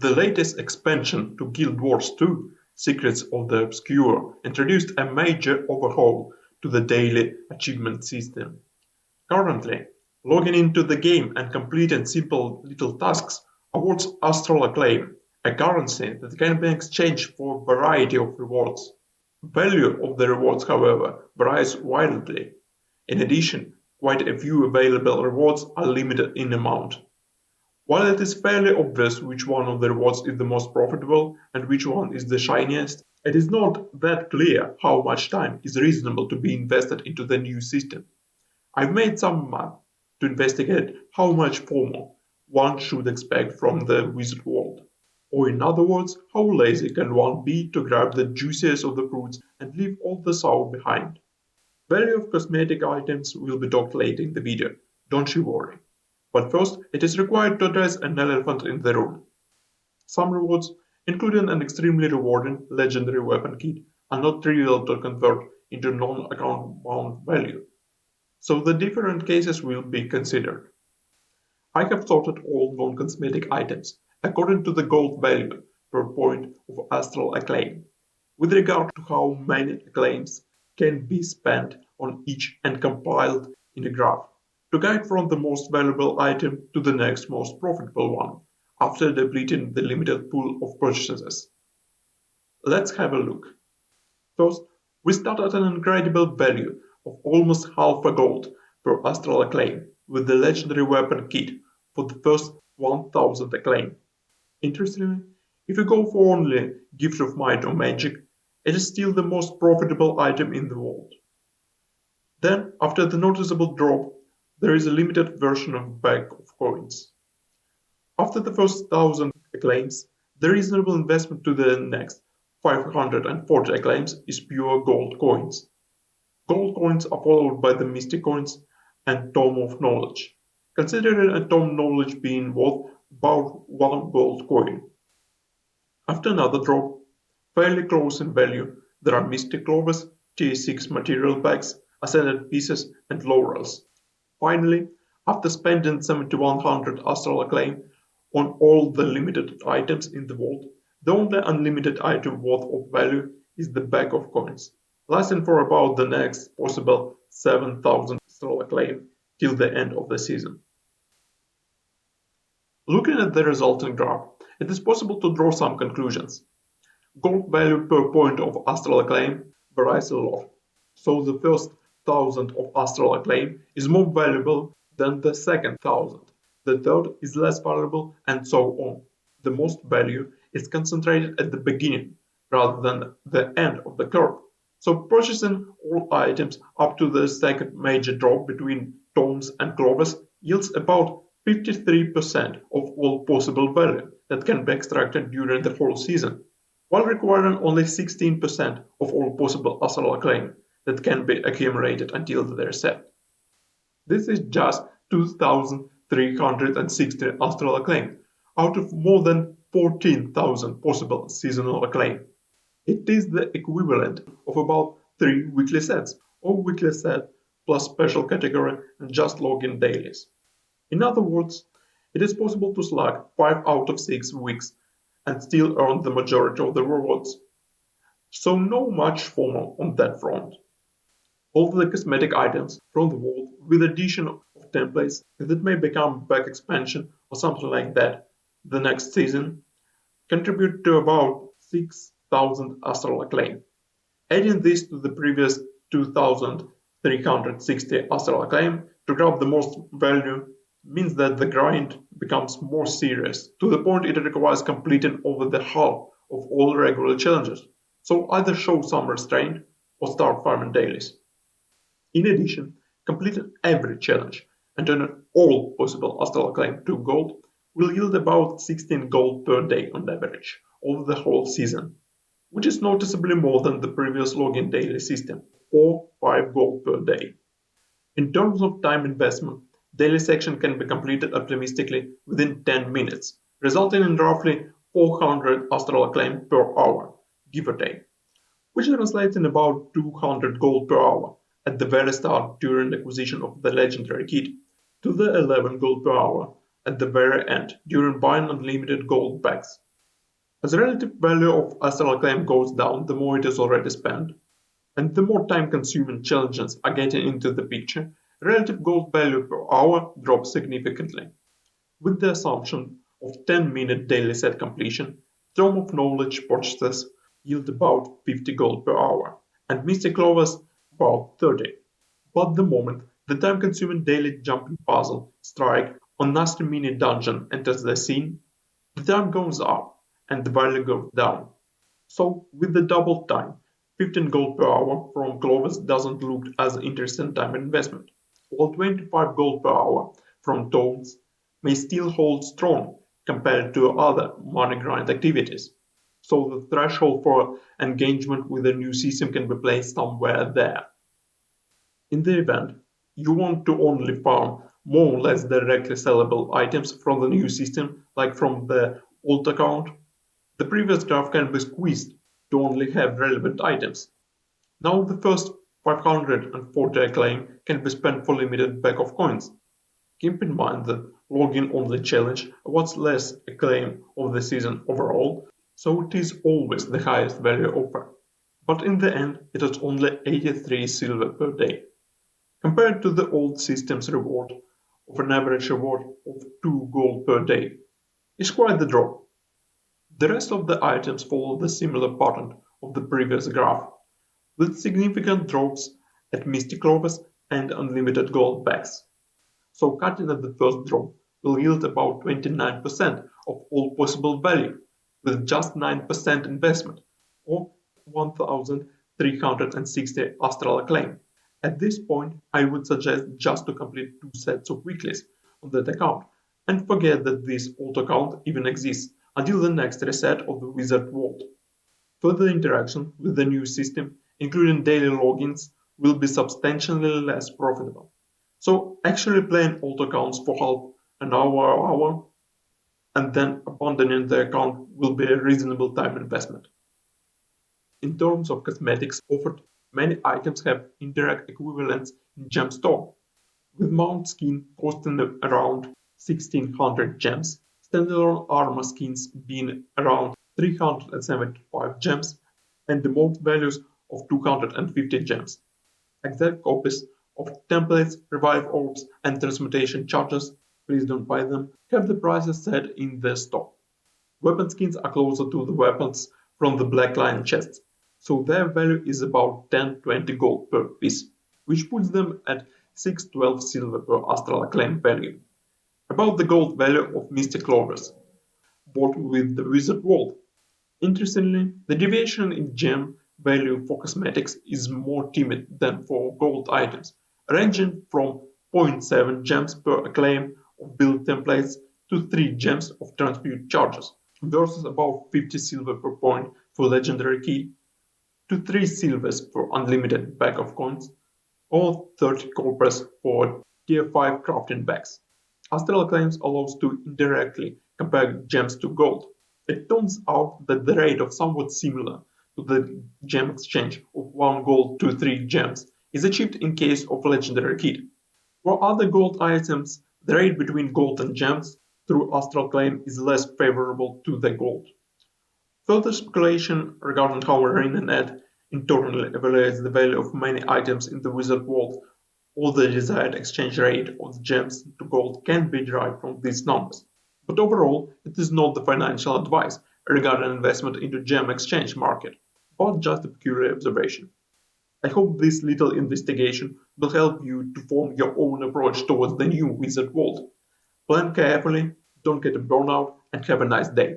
The latest expansion to Guild Wars 2, Secrets of the Obscure, introduced a major overhaul to the daily achievement system. Currently, logging into the game and completing simple little tasks awards astral acclaim, a currency that can be exchanged for a variety of rewards. Value of the rewards, however, varies wildly. In addition, quite a few available rewards are limited in amount. While it is fairly obvious which one of the rewards is the most profitable and which one is the shiniest, it is not that clear how much time is reasonable to be invested into the new system. I've made some math to investigate how much FOMO one should expect from the wizard world. Or in other words, how lazy can one be to grab the juiciest of the fruits and leave all the sour behind? Value of cosmetic items will be talked later in the video, don't you worry. But first, it is required to address an elephant in the room. Some rewards, including an extremely rewarding legendary weapon kit, are not trivial to convert into non-account bound value. So the different cases will be considered. I have sorted all non-cosmetic items according to the gold value per point of astral acclaim, with regard to how many acclaims can be spent on each and compiled in a graph, to guide from the most valuable item to the next most profitable one, after depleting the limited pool of purchases. Let's have a look. First, we start at an incredible value of almost half a gold per astral acclaim with the legendary weapon kit for the first 1000 acclaim. Interestingly, if you go for only Gift of Might or Magic, it is still the most profitable item in the world. Then, after the noticeable drop, there is a limited version of Bag of Coins. After the first 1000 acclaims, the reasonable investment to the next 540 acclaims is pure gold coins. Gold coins are followed by the Mystic Coins and Tome of Knowledge, considering a Tome Knowledge being worth about 1 gold coin. After another drop, fairly close in value, there are Mystic Clovers, Tier 6 material bags, Ascended Pieces, and Laurels. Finally, after spending 7100 astral acclaim on all the limited items in the world, the only unlimited item worth of value is the Bag of Coins, lasting for about the next possible 7000 astral acclaim till the end of the season. Looking at the resulting graph, it is possible to draw some conclusions. Gold value per point of astral acclaim varies a lot, so the first 1000 of astral acclaim is more valuable than the second 1000, the third is less valuable, and so on. The most value is concentrated at the beginning rather than the end of the curve, so purchasing all items up to the second major drop between tomes and clovers yields about 53% of all possible value that can be extracted during the whole season, while requiring only 16% of all possible astral acclaim that can be accumulated until the reset. This is just 2,360 astral acclaim out of more than 14,000 possible seasonal acclaim. It is the equivalent of about 3 weekly sets, or weekly set plus special category and just login dailies. In other words, it is possible to slug 5 out of 6 weeks and still earn the majority of the rewards. So no much FOMO on that front. All the cosmetic items from the world, with addition of templates that may become back expansion or something like that the next season, contribute to about 6,000 astral acclaim. Adding this to the previous 2,360 astral acclaim to grab the most value means that the grind becomes more serious, to the point it requires completing over the half of all regular challenges, so either show some restraint or start farming dailies. In addition, completing every challenge and turning all possible astral acclaim to gold will yield about 16 gold per day on average over the whole season, which is noticeably more than the previous login daily system, or 5 gold per day. In terms of time investment, daily section can be completed optimistically within 10 minutes, resulting in roughly 400 astral acclaim per hour, give or take, which translates in about 200 gold per hour at the very start during the acquisition of the legendary kit, to the 11 gold per hour at the very end during buying unlimited gold packs, As the relative value of astral claim goes down, the more it is already spent, and the more time-consuming challenges are getting into the picture, relative gold value per hour drops significantly. With the assumption of 10-minute daily set completion, Tome of Knowledge purchases yield about 50 gold per hour, and Mystic Lovers about 30. But the moment the time-consuming daily jumping puzzle strike or nasty mini dungeon enters the scene, the time goes up and the value goes down. So with the double time, 15 gold per hour from Clovis doesn't look as interesting time investment, while 25 gold per hour from Tomes may still hold strong compared to other money grind activities. So the threshold for engagement with a new system can be placed somewhere there. In the event you want to only farm more or less directly sellable items from the new system, like from the old account, the previous graph can be squeezed to only have relevant items. Now the first 540 acclaim can be spent for limited bag of coins. Keep in mind that login only challenge awards less acclaim of the season overall, so it is always the highest value offer. But in the end, it is only 83 silver per day. Compared to the old system's reward of an average reward of 2 gold per day, is quite the drop. The rest of the items follow the similar pattern of the previous graph, with significant drops at Mystic Lovers and unlimited gold bags. So cutting at the first drop will yield about 29% of all possible value, with just 9% investment, or 1,360 astral acclaim. At this point, I would suggest just to complete 2 sets of weeklies on that account, and forget that this old account even exists until the next reset of the Wizard World. Further interaction with the new system, including daily logins, will be substantially less profitable. So actually playing old accounts for half an hour, and then abandoning the account will be a reasonable time investment. In terms of cosmetics offered, many items have indirect equivalents in gem store, with mount skin costing around 1600 gems, standalone armor skins being around 375 gems, and the most values of 250 gems. Exact copies of templates, revive orbs, and transmutation charges, please don't buy them, have the prices set in the store. Weapon skins are closer to the weapons from the Black Lion chests, so their value is about 10-20 gold per piece, which puts them at 6-12 silver per astral acclaim value. About the gold value of Mystic Lovers, bought with the Wizard World. Interestingly, the deviation in gem value for cosmetics is more timid than for gold items, ranging from 0.7 gems per acclaim of build templates to 3 gems of transmute charges, versus about 50 silver per point for legendary key, to 3 silvers per unlimited bag of coins, or 30 coppers for tier 5 crafting bags. Astral Claims allows to indirectly compare gems to gold. It turns out that the rate of somewhat similar to the gem exchange of 1 gold to 3 gems is achieved in case of legendary kit. For other gold items, the rate between gold and gems through Astral Claim is less favorable to the gold. Further speculation regarding how ArenaNet internally evaluates the value of many items in the Wizard World or the desired exchange rate of gems to gold can be derived from these numbers. But overall, it is not the financial advice regarding investment into gem exchange market, but just a peculiar observation. I hope this little investigation will help you to form your own approach towards the new Wizard World. Plan carefully, don't get a burnout, and have a nice day.